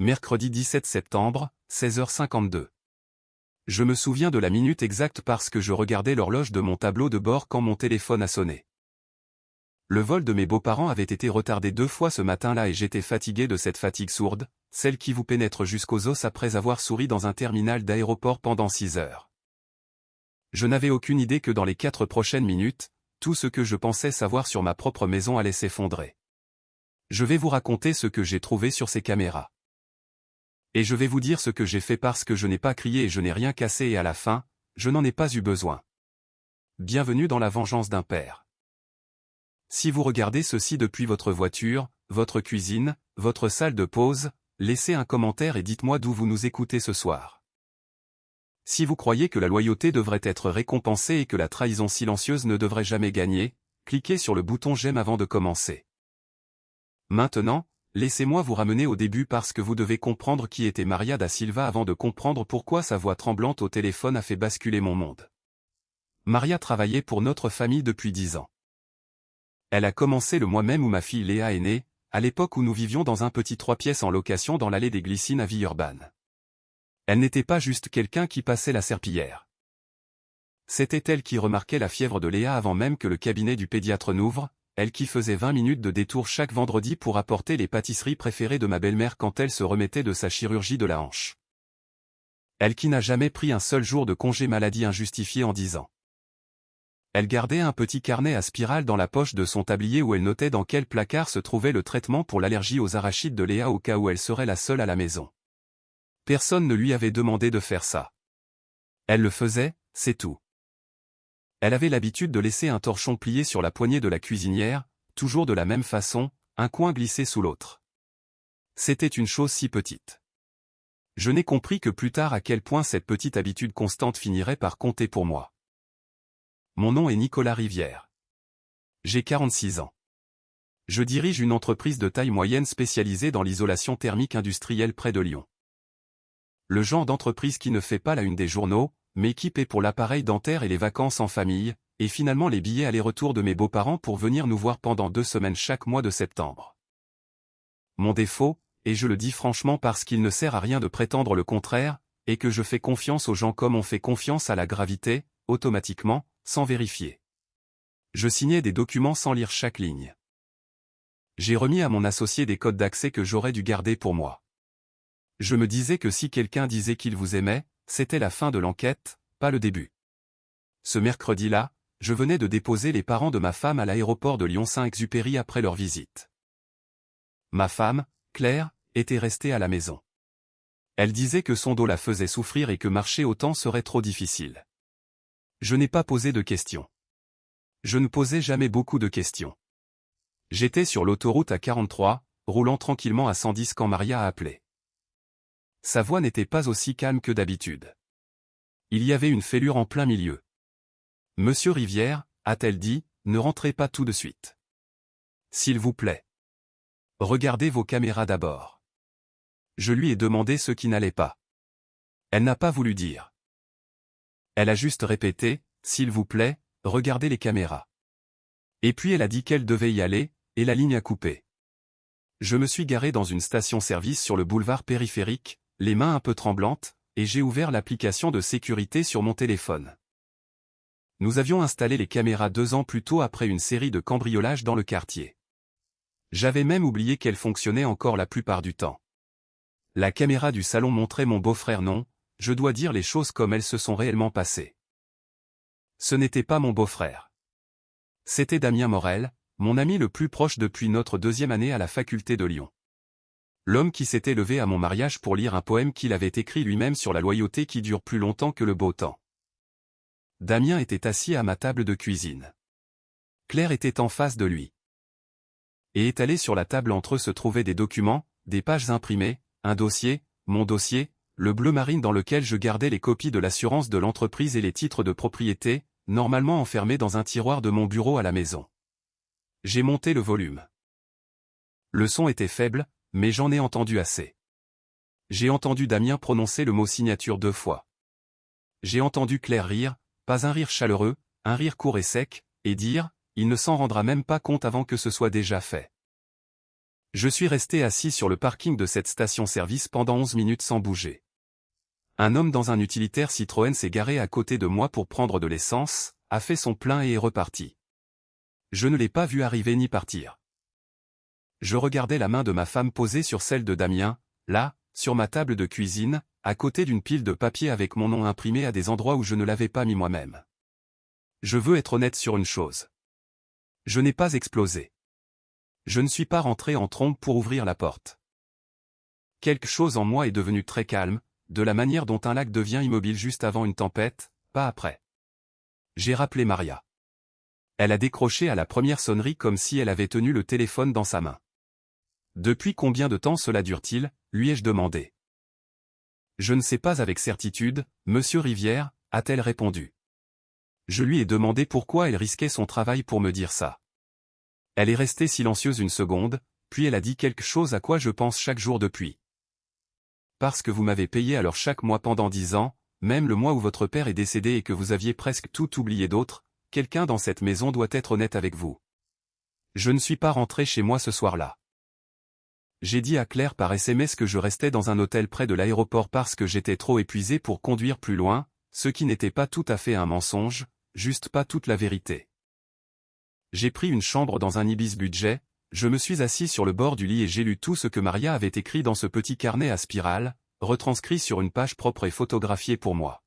Mercredi 17 septembre, 16h52. Je me souviens de la minute exacte parce que je regardais l'horloge de mon tableau de bord quand mon téléphone a sonné. Le vol de mes beaux-parents avait été retardé 2 fois ce matin-là et j'étais fatigué de cette fatigue sourde, celle qui vous pénètre jusqu'aux os après avoir souri dans un terminal d'aéroport pendant 6 heures. Je n'avais aucune idée que dans les 4 prochaines minutes, tout ce que je pensais savoir sur ma propre maison allait s'effondrer. Je vais vous raconter ce que j'ai trouvé sur ces caméras. Et je vais vous dire ce que j'ai fait parce que je n'ai pas crié et je n'ai rien cassé et à la fin, je n'en ai pas eu besoin. Bienvenue dans la vengeance d'un père. Si vous regardez ceci depuis votre voiture, votre cuisine, votre salle de pause, laissez un commentaire et dites-moi d'où vous nous écoutez ce soir. Si vous croyez que la loyauté devrait être récompensée et que la trahison silencieuse ne devrait jamais gagner, cliquez sur le bouton j'aime avant de commencer. Maintenant, laissez-moi vous ramener au début parce que vous devez comprendre qui était Maria da Silva avant de comprendre pourquoi sa voix tremblante au téléphone a fait basculer mon monde. Maria travaillait pour notre famille depuis 10 ans. Elle a commencé le mois même où ma fille Léa est née, à l'époque où nous vivions dans un petit 3 pièces en location dans l'allée des Glycines à Villeurbanne. Elle n'était pas juste quelqu'un qui passait la serpillière. C'était elle qui remarquait la fièvre de Léa avant même que le cabinet du pédiatre n'ouvre, elle qui faisait 20 minutes de détour chaque vendredi pour apporter les pâtisseries préférées de ma belle-mère quand elle se remettait de sa chirurgie de la hanche. Elle qui n'a jamais pris un seul jour de congé maladie injustifié en 10 ans. Elle gardait un petit carnet à spirale dans la poche de son tablier où elle notait dans quel placard se trouvait le traitement pour l'allergie aux arachides de Léa au cas où elle serait la seule à la maison. Personne ne lui avait demandé de faire ça. Elle le faisait, c'est tout. Elle avait l'habitude de laisser un torchon plié sur la poignée de la cuisinière, toujours de la même façon, un coin glissé sous l'autre. C'était une chose si petite. Je n'ai compris que plus tard à quel point cette petite habitude constante finirait par compter pour moi. Mon nom est Nicolas Rivière. J'ai 46 ans. Je dirige une entreprise de taille moyenne spécialisée dans l'isolation thermique industrielle près de Lyon. Le genre d'entreprise qui ne fait pas la une des journaux, mais qui paie pour l'appareil dentaire et les vacances en famille, et finalement les billets aller-retour de mes beaux-parents pour venir nous voir pendant 2 semaines chaque mois de septembre. Mon défaut, et je le dis franchement parce qu'il ne sert à rien de prétendre le contraire, est que je fais confiance aux gens comme on fait confiance à la gravité, automatiquement, sans vérifier. Je signais des documents sans lire chaque ligne. J'ai remis à mon associé des codes d'accès que j'aurais dû garder pour moi. Je me disais que si quelqu'un disait qu'il vous aimait, c'était la fin de l'enquête, pas le début. Ce mercredi-là, je venais de déposer les parents de ma femme à l'aéroport de Lyon-Saint-Exupéry après leur visite. Ma femme, Claire, était restée à la maison. Elle disait que son dos la faisait souffrir et que marcher autant serait trop difficile. Je n'ai pas posé de questions. Je ne posais jamais beaucoup de questions. J'étais sur l'autoroute à 43, roulant tranquillement à 110 quand Maria a appelé. Sa voix n'était pas aussi calme que d'habitude. Il y avait une fêlure en plein milieu. « Monsieur Rivière », a-t-elle dit, « ne rentrez pas tout de suite. S'il vous plaît. Regardez vos caméras d'abord. » Je lui ai demandé ce qui n'allait pas. Elle n'a pas voulu dire. Elle a juste répété, « S'il vous plaît, regardez les caméras. » Et puis elle a dit qu'elle devait y aller, et la ligne a coupé. Je me suis garé dans une station-service sur le boulevard périphérique, les mains un peu tremblantes, et j'ai ouvert l'application de sécurité sur mon téléphone. Nous avions installé les caméras 2 ans plus tôt après une série de cambriolages dans le quartier. J'avais même oublié qu'elles fonctionnaient encore la plupart du temps. La caméra du salon montrait mon beau-frère non, je dois dire les choses comme elles se sont réellement passées. Ce n'était pas mon beau-frère. C'était Damien Morel, mon ami le plus proche depuis notre 2e année à la faculté de Lyon. L'homme qui s'était levé à mon mariage pour lire un poème qu'il avait écrit lui-même sur la loyauté qui dure plus longtemps que le beau temps. Damien était assis à ma table de cuisine. Claire était en face de lui. Et étalés sur la table entre eux se trouvaient des documents, des pages imprimées, un dossier, mon dossier, le bleu marine dans lequel je gardais les copies de l'assurance de l'entreprise et les titres de propriété, normalement enfermés dans un tiroir de mon bureau à la maison. J'ai monté le volume. Le son était faible, mais j'en ai entendu assez. J'ai entendu Damien prononcer le mot signature 2 fois. J'ai entendu Claire rire, pas un rire chaleureux, un rire court et sec, et dire, il ne s'en rendra même pas compte avant que ce soit déjà fait. Je suis resté assis sur le parking de cette station-service pendant 11 minutes sans bouger. Un homme dans un utilitaire Citroën s'est garé à côté de moi pour prendre de l'essence, a fait son plein et est reparti. Je ne l'ai pas vu arriver ni partir. Je regardais la main de ma femme posée sur celle de Damien, là, sur ma table de cuisine, à côté d'une pile de papier avec mon nom imprimé à des endroits où je ne l'avais pas mis moi-même. Je veux être honnête sur une chose. Je n'ai pas explosé. Je ne suis pas rentré en trombe pour ouvrir la porte. Quelque chose en moi est devenu très calme, de la manière dont un lac devient immobile juste avant une tempête, pas après. J'ai rappelé Maria. Elle a décroché à la première sonnerie comme si elle avait tenu le téléphone dans sa main. Depuis combien de temps cela dure-t-il, lui ai-je demandé. Je ne sais pas avec certitude, monsieur Rivière, a-t-elle répondu. Je lui ai demandé pourquoi elle risquait son travail pour me dire ça. Elle est restée silencieuse une seconde, puis elle a dit quelque chose à quoi je pense chaque jour depuis. Parce que vous m'avez payé alors chaque mois pendant 10 ans, même le mois où votre père est décédé et que vous aviez presque tout oublié d'autre, quelqu'un dans cette maison doit être honnête avec vous. Je ne suis pas rentré chez moi ce soir-là. J'ai dit à Claire par SMS que je restais dans un hôtel près de l'aéroport parce que j'étais trop épuisé pour conduire plus loin, ce qui n'était pas tout à fait un mensonge, juste pas toute la vérité. J'ai pris une chambre dans un Ibis Budget, je me suis assis sur le bord du lit et j'ai lu tout ce que Maria avait écrit dans ce petit carnet à spirale, retranscrit sur une page propre et photographié pour moi.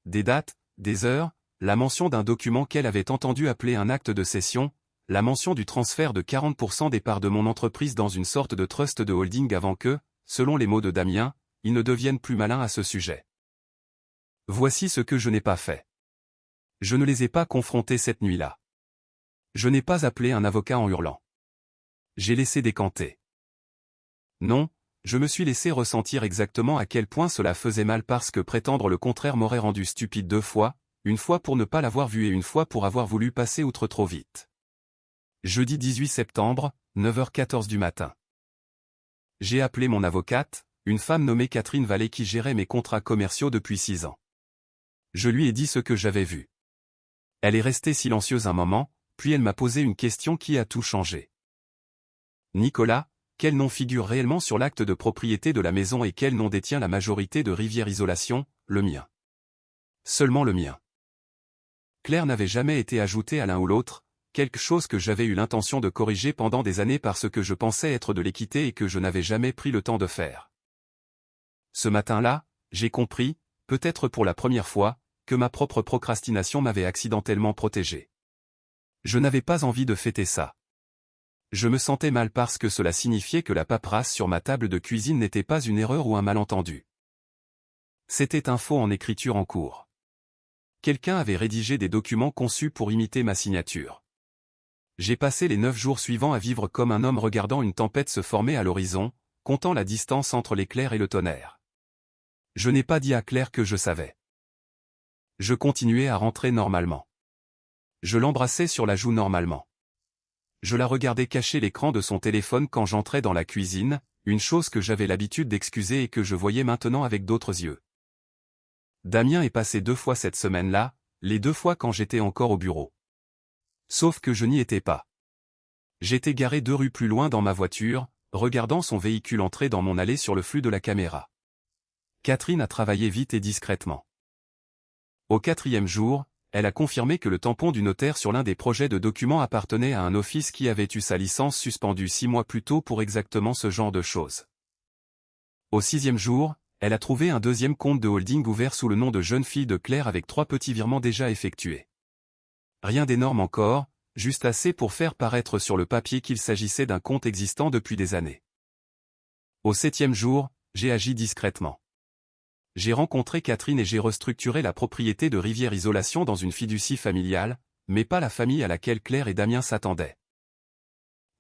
Des dates, des heures, la mention d'un document qu'elle avait entendu appeler un acte de cession, la mention du transfert de 40% des parts de mon entreprise dans une sorte de trust de holding avant que, selon les mots de Damien, ils ne deviennent plus malins à ce sujet. Voici ce que je n'ai pas fait. Je ne les ai pas confrontés cette nuit-là. Je n'ai pas appelé un avocat en hurlant. J'ai laissé décanter. Non, je me suis laissé ressentir exactement à quel point cela faisait mal parce que prétendre le contraire m'aurait rendu stupide 2 fois, une fois pour ne pas l'avoir vu et une fois pour avoir voulu passer outre trop vite. Jeudi 18 septembre, 9h14 du matin. J'ai appelé mon avocate, une femme nommée Catherine Vallée qui gérait mes contrats commerciaux depuis 6 ans. Je lui ai dit ce que j'avais vu. Elle est restée silencieuse un moment, puis elle m'a posé une question qui a tout changé. Nicolas, quel nom figure réellement sur l'acte de propriété de la maison et quel nom détient la majorité de Rivière Isolation? Le mien. Seulement le mien. Claire n'avait jamais été ajoutée à l'un ou l'autre, quelque chose que j'avais eu l'intention de corriger pendant des années parce que je pensais être de l'équité et que je n'avais jamais pris le temps de faire. Ce matin-là, j'ai compris, peut-être pour la première fois, que ma propre procrastination m'avait accidentellement protégé. Je n'avais pas envie de fêter ça. Je me sentais mal parce que cela signifiait que la paperasse sur ma table de cuisine n'était pas une erreur ou un malentendu. C'était un faux en écriture en cours. Quelqu'un avait rédigé des documents conçus pour imiter ma signature. J'ai passé les 9 jours suivants à vivre comme un homme regardant une tempête se former à l'horizon, comptant la distance entre l'éclair et le tonnerre. Je n'ai pas dit à Claire que je savais. Je continuais à rentrer normalement. Je l'embrassais sur la joue normalement. Je la regardais cacher l'écran de son téléphone quand j'entrais dans la cuisine, une chose que j'avais l'habitude d'excuser et que je voyais maintenant avec d'autres yeux. Damien est passé 2 fois cette semaine-là, les 2 fois quand j'étais encore au bureau. Sauf que je n'y étais pas. J'étais garé 2 rues plus loin dans ma voiture, regardant son véhicule entrer dans mon allée sur le flux de la caméra. Catherine a travaillé vite et discrètement. Au 4e jour, elle a confirmé que le tampon du notaire sur l'un des projets de documents appartenait à un office qui avait eu sa licence suspendue 6 mois plus tôt pour exactement ce genre de choses. Au 6e jour, elle a trouvé un 2e compte de holding ouvert sous le nom de jeune fille de Claire avec 3 petits virements déjà effectués. Rien d'énorme encore, juste assez pour faire paraître sur le papier qu'il s'agissait d'un compte existant depuis des années. Au 7e jour, j'ai agi discrètement. J'ai rencontré Catherine et j'ai restructuré la propriété de Rivière Isolation dans une fiducie familiale, mais pas la famille à laquelle Claire et Damien s'attendaient.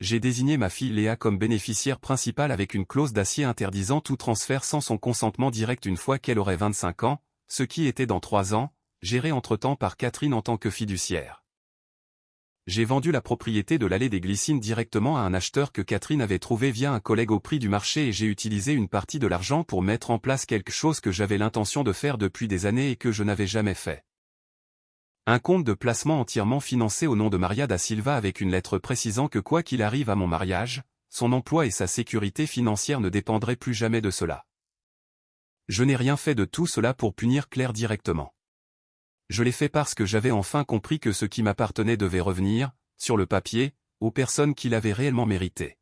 J'ai désigné ma fille Léa comme bénéficiaire principale avec une clause d'acier interdisant tout transfert sans son consentement direct une fois qu'elle aurait 25 ans, ce qui était dans 3 ans, géré entre-temps par Catherine en tant que fiduciaire. J'ai vendu la propriété de l'allée des Glycines directement à un acheteur que Catherine avait trouvé via un collègue au prix du marché et j'ai utilisé une partie de l'argent pour mettre en place quelque chose que j'avais l'intention de faire depuis des années et que je n'avais jamais fait. Un compte de placement entièrement financé au nom de Maria da Silva avec une lettre précisant que quoi qu'il arrive à mon mariage, son emploi et sa sécurité financière ne dépendraient plus jamais de cela. Je n'ai rien fait de tout cela pour punir Claire directement. Je l'ai fait parce que j'avais enfin compris que ce qui m'appartenait devait revenir, sur le papier, aux personnes qui l'avaient réellement mérité.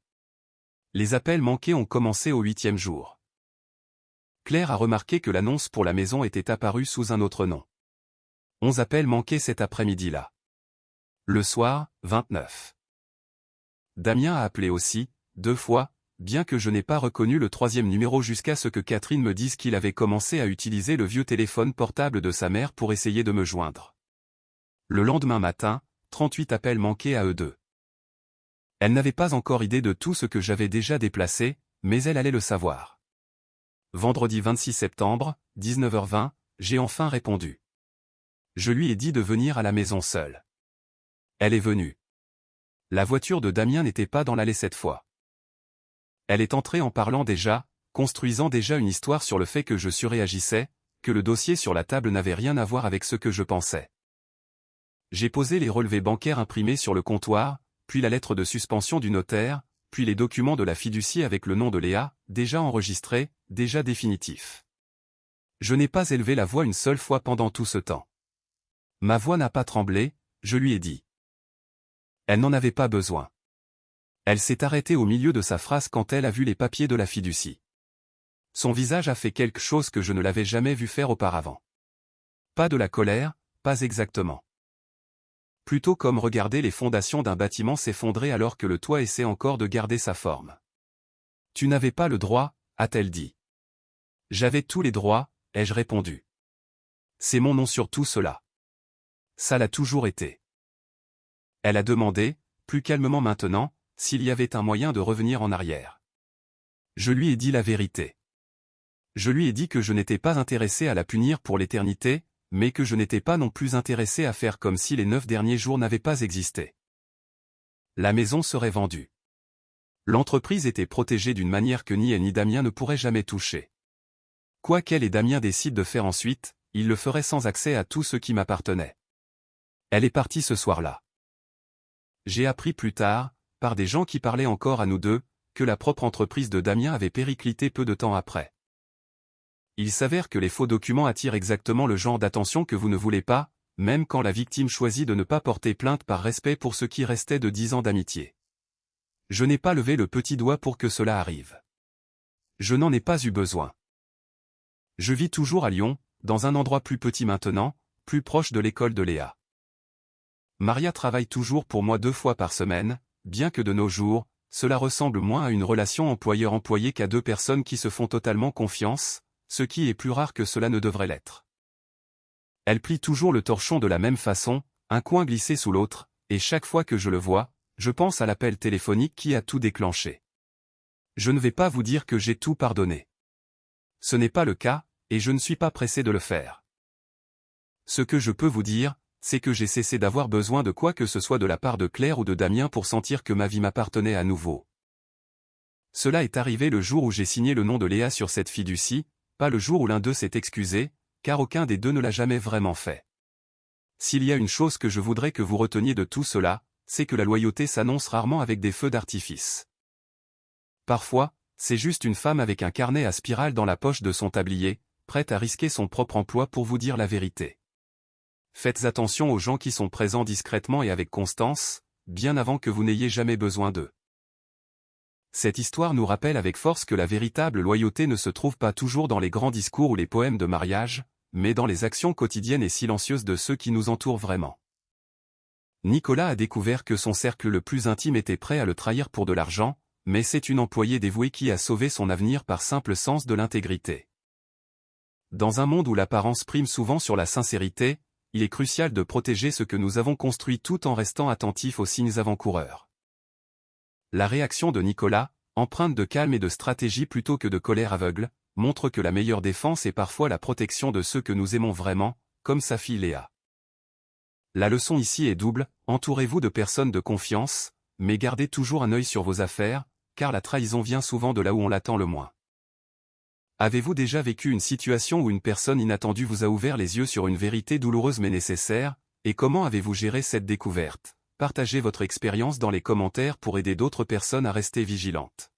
Les appels manqués ont commencé au 8e jour. Claire a remarqué que l'annonce pour la maison était apparue sous un autre nom. 11 appels manqués cet après-midi-là. Le soir, 29. Damien a appelé aussi, 2 fois, bien que je n'ai pas reconnu le 3e numéro jusqu'à ce que Catherine me dise qu'il avait commencé à utiliser le vieux téléphone portable de sa mère pour essayer de me joindre. Le lendemain matin, 38 appels manqués à eux deux. Elle n'avait pas encore idée de tout ce que j'avais déjà déplacé, mais elle allait le savoir. Vendredi 26 septembre, 19h20, j'ai enfin répondu. Je lui ai dit de venir à la maison seule. Elle est venue. La voiture de Damien n'était pas dans l'allée cette fois. Elle est entrée en parlant déjà, construisant déjà une histoire sur le fait que je surréagissais, que le dossier sur la table n'avait rien à voir avec ce que je pensais. J'ai posé les relevés bancaires imprimés sur le comptoir, puis la lettre de suspension du notaire, puis les documents de la fiducie avec le nom de Léa, déjà enregistrés, déjà définitifs. Je n'ai pas élevé la voix une seule fois pendant tout ce temps. Ma voix n'a pas tremblé, je lui ai dit. Elle n'en avait pas besoin. Elle s'est arrêtée au milieu de sa phrase quand elle a vu les papiers de la fiducie. Son visage a fait quelque chose que je ne l'avais jamais vu faire auparavant. Pas de la colère, pas exactement. Plutôt comme regarder les fondations d'un bâtiment s'effondrer alors que le toit essaie encore de garder sa forme. Tu n'avais pas le droit, a-t-elle dit. J'avais tous les droits, ai-je répondu. C'est mon nom sur tout cela. Ça l'a toujours été. Elle a demandé, plus calmement maintenant, s'il y avait un moyen de revenir en arrière. Je lui ai dit la vérité. Je lui ai dit que je n'étais pas intéressé à la punir pour l'éternité, mais que je n'étais pas non plus intéressé à faire comme si les 9 derniers jours n'avaient pas existé. La maison serait vendue. L'entreprise était protégée d'une manière que ni elle ni Damien ne pourraient jamais toucher. Quoi qu'elle et Damien décident de faire ensuite, ils le feraient sans accès à tout ce qui m'appartenait. Elle est partie ce soir-là. J'ai appris plus tard, par des gens qui parlaient encore à nous deux, que la propre entreprise de Damien avait périclité peu de temps après. Il s'avère que les faux documents attirent exactement le genre d'attention que vous ne voulez pas, même quand la victime choisit de ne pas porter plainte par respect pour ce qui restait de 10 ans d'amitié. Je n'ai pas levé le petit doigt pour que cela arrive. Je n'en ai pas eu besoin. Je vis toujours à Lyon, dans un endroit plus petit maintenant, plus proche de l'école de Léa. Maria travaille toujours pour moi 2 fois par semaine, bien que de nos jours, cela ressemble moins à une relation employeur-employé qu'à 2 personnes qui se font totalement confiance, ce qui est plus rare que cela ne devrait l'être. Elle plie toujours le torchon de la même façon, un coin glissé sous l'autre, et chaque fois que je le vois, je pense à l'appel téléphonique qui a tout déclenché. Je ne vais pas vous dire que j'ai tout pardonné. Ce n'est pas le cas, et je ne suis pas pressé de le faire. Ce que je peux vous dire, c'est que j'ai cessé d'avoir besoin de quoi que ce soit de la part de Claire ou de Damien pour sentir que ma vie m'appartenait à nouveau. Cela est arrivé le jour où j'ai signé le nom de Léa sur cette fiducie, pas le jour où l'un d'eux s'est excusé, car aucun des deux ne l'a jamais vraiment fait. S'il y a une chose que je voudrais que vous reteniez de tout cela, c'est que la loyauté s'annonce rarement avec des feux d'artifice. Parfois, c'est juste une femme avec un carnet à spirale dans la poche de son tablier, prête à risquer son propre emploi pour vous dire la vérité. Faites attention aux gens qui sont présents discrètement et avec constance, bien avant que vous n'ayez jamais besoin d'eux. Cette histoire nous rappelle avec force que la véritable loyauté ne se trouve pas toujours dans les grands discours ou les poèmes de mariage, mais dans les actions quotidiennes et silencieuses de ceux qui nous entourent vraiment. Nicolas a découvert que son cercle le plus intime était prêt à le trahir pour de l'argent, mais c'est une employée dévouée qui a sauvé son avenir par simple sens de l'intégrité. Dans un monde où l'apparence prime souvent sur la sincérité, il est crucial de protéger ce que nous avons construit tout en restant attentif aux signes avant-coureurs. La réaction de Nicolas, empreinte de calme et de stratégie plutôt que de colère aveugle, montre que la meilleure défense est parfois la protection de ceux que nous aimons vraiment, comme sa fille Léa. La leçon ici est double, entourez-vous de personnes de confiance, mais gardez toujours un œil sur vos affaires, car la trahison vient souvent de là où on l'attend le moins. Avez-vous déjà vécu une situation où une personne inattendue vous a ouvert les yeux sur une vérité douloureuse mais nécessaire, et comment avez-vous géré cette découverte? Partagez votre expérience dans les commentaires pour aider d'autres personnes à rester vigilantes.